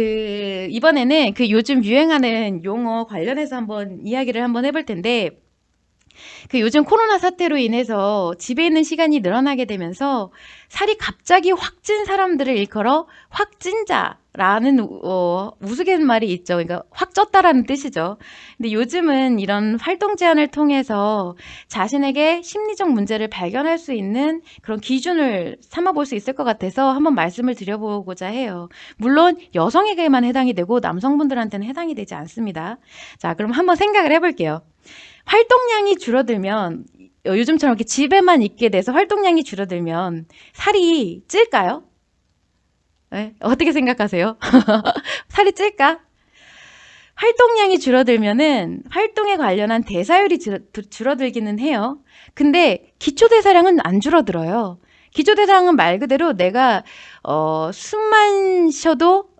이번에는 요즘 유행하는 용어 관련해서 한번 이야기를 한번 해볼 텐데, 요즘 코로나 사태로 인해서 집에 있는 시간이 늘어나게 되면서 살이 갑자기 확 찐 사람들을 일컬어 확찐자라는 우스갯말이 있죠. 그러니까 확 쪘다라는 뜻이죠. 근데 요즘은 이런 활동 제한을 통해서 자신에게 심리적 문제를 발견할 수 있는 그런 기준을 삼아 볼 수 있을 것 같아서 한번 말씀을 드려보고자 해요. 물론 여성에게만 해당이 되고 남성분들한테는 해당이 되지 않습니다. 자, 그럼 한번 생각을 해볼게요. 활동량이 줄어들면 요즘처럼 이렇게 집에만 있게 돼서 활동량이 줄어들면 살이 찔까요? 네? 어떻게 생각하세요? 살이 찔까? 활동량이 줄어들면은 활동에 관련한 대사율이 줄어들기는 해요. 근데 기초대사량은 안 줄어들어요. 기초대사량은 말 그대로 내가 숨만 쉬어도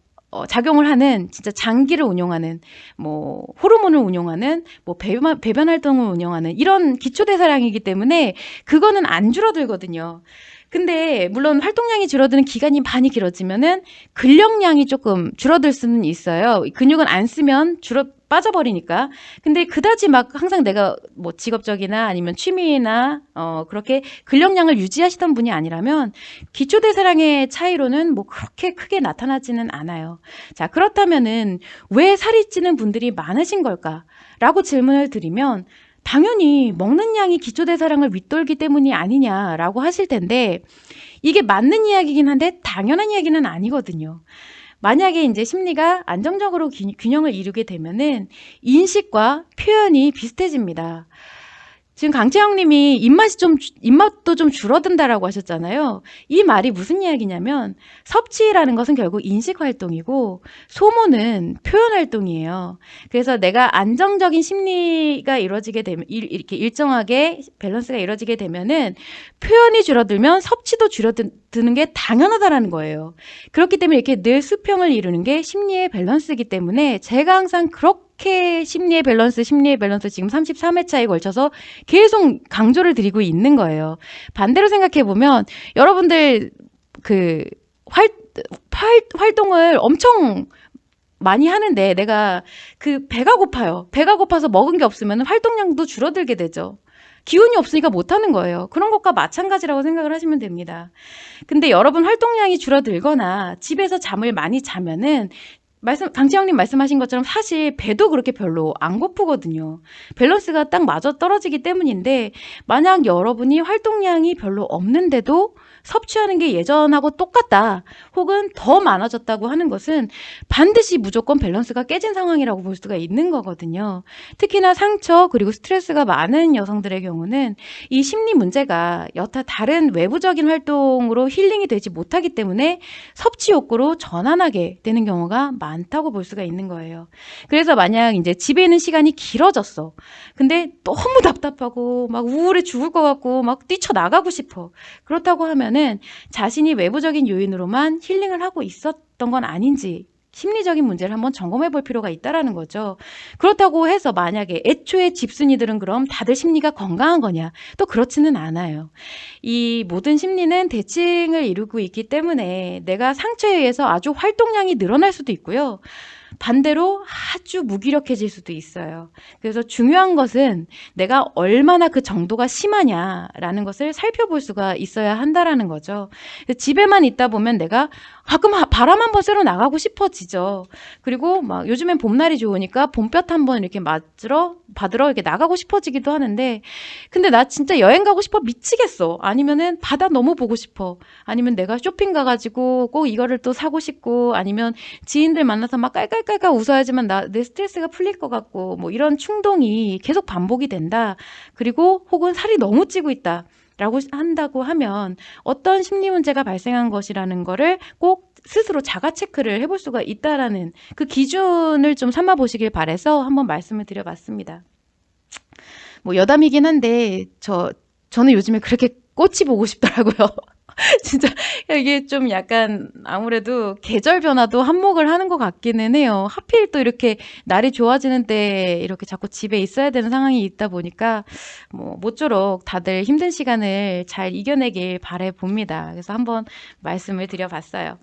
작용을 하는 진짜 장기를 운용하는 뭐 호르몬을 운용하는 뭐 배변 활동을 운영하는 이런 기초대사량이기 때문에 그거는 안 줄어들거든요. 근데 물론 활동량이 줄어드는 기간이 많이 길어지면은 근력량이 조금 줄어들 수는 있어요. 근육은 안 쓰면 빠져버리니까. 근데 그다지 막 항상 내가 뭐 직업적이나 아니면 취미나 그렇게 근력량을 유지하시던 분이 아니라면 기초대사량의 차이로는 뭐 그렇게 크게 나타나지는 않아요. 자, 그렇다면은 왜 살이 찌는 분들이 많으신 걸까라고 질문을 드리면 당연히 먹는 양이 기초대사량을 윗돌기 때문이 아니냐라고 하실 텐데 이게 맞는 이야기긴 한데 당연한 이야기는 아니거든요. 만약에 이제 심리가 안정적으로 균형을 이루게 되면은 인식과 표현이 비슷해집니다. 지금 강채영 님이 입맛도 좀 줄어든다라고 하셨잖아요. 이 말이 무슨 이야기냐면 섭취라는 것은 결국 인식 활동이고 소모는 표현 활동이에요. 그래서 내가 안정적인 심리가 이루어지게 되면 이렇게 일정하게 밸런스가 이루어지게 되면은 표현이 줄어들면 섭취도 줄어드는 게 당연하다라는 거예요. 그렇기 때문에 이렇게 늘 수평을 이루는 게 심리의 밸런스이기 때문에 제가 항상 그렇게 심리의 밸런스 지금 33회차에 걸쳐서 계속 강조를 드리고 있는 거예요. 반대로 생각해 보면 여러분들 그 활동을 엄청 많이 하는데 내가 배가 고파요. 배가 고파서 먹은 게 없으면 활동량도 줄어들게 되죠. 기운이 없으니까 못하는 거예요. 그런 것과 마찬가지라고 생각을 하시면 됩니다. 근데 여러분 활동량이 줄어들거나 집에서 잠을 많이 자면은 강채영님 말씀하신 것처럼 사실 배도 그렇게 별로 안 고프거든요. 밸런스가 딱 맞아 떨어지기 때문인데 만약 여러분이 활동량이 별로 없는데도 섭취하는 게 예전하고 똑같다 혹은 더 많아졌다고 하는 것은 반드시 무조건 밸런스가 깨진 상황이라고 볼 수가 있는 거거든요. 특히나 상처 그리고 스트레스가 많은 여성들의 경우는 이 심리 문제가 여타 다른 외부적인 활동으로 힐링이 되지 못하기 때문에 섭취 욕구로 전환하게 되는 경우가 많다고 볼 수가 있는 거예요. 그래서 만약 이제 집에 있는 시간이 길어졌어. 근데 너무 답답하고 막 우울해 죽을 것 같고 막 뛰쳐나가고 싶어. 그렇다고 하면은 자신이 외부적인 요인으로만 힐링을 하고 있었던 건 아닌지 심리적인 문제를 한번 점검해 볼 필요가 있다라는 거죠. 그렇다고 해서 만약에 애초에 집순이들은 그럼 다들 심리가 건강한 거냐? 또 그렇지는 않아요. 이 모든 심리는 대칭을 이루고 있기 때문에 내가 상처에 의해서 아주 활동량이 늘어날 수도 있고요. 반대로 아주 무기력해질 수도 있어요. 그래서 중요한 것은 내가 얼마나 그 정도가 심하냐라는 것을 살펴볼 수가 있어야 한다라는 거죠. 집에만 있다 보면 내가 가끔 바람 한번 쐬러 나가고 싶어지죠. 그리고 막 요즘엔 봄날이 좋으니까 봄볕 한번 이렇게 받으러 이렇게 나가고 싶어지기도 하는데 근데 나 진짜 여행 가고 싶어 미치겠어. 아니면은 바다 너무 보고 싶어. 아니면 내가 쇼핑 가가지고 꼭 이거를 또 사고 싶고 아니면 지인들 만나서 막 깔깔깔깔 웃어야지만 내 스트레스가 풀릴 것 같고 뭐 이런 충동이 계속 반복이 된다. 그리고 혹은 살이 너무 찌고 있다. 라고 한다고 하면 어떤 심리 문제가 발생한 것이라는 거를 꼭 스스로 자가 체크를 해볼 수가 있다라는 그 기준을 좀 삼아 보시길 바래서 한번 말씀을 드려봤습니다. 뭐 여담이긴 한데 저는 요즘에 그렇게 꽃이 보고 싶더라고요. 진짜 이게 좀 약간 아무래도 계절 변화도 한몫을 하는 것 같기는 해요. 하필 또 이렇게 날이 좋아지는 때 이렇게 자꾸 집에 있어야 되는 상황이 있다 보니까 뭐 모쪼록 다들 힘든 시간을 잘 이겨내길 바래 봅니다. 그래서 한번 말씀을 드려봤어요.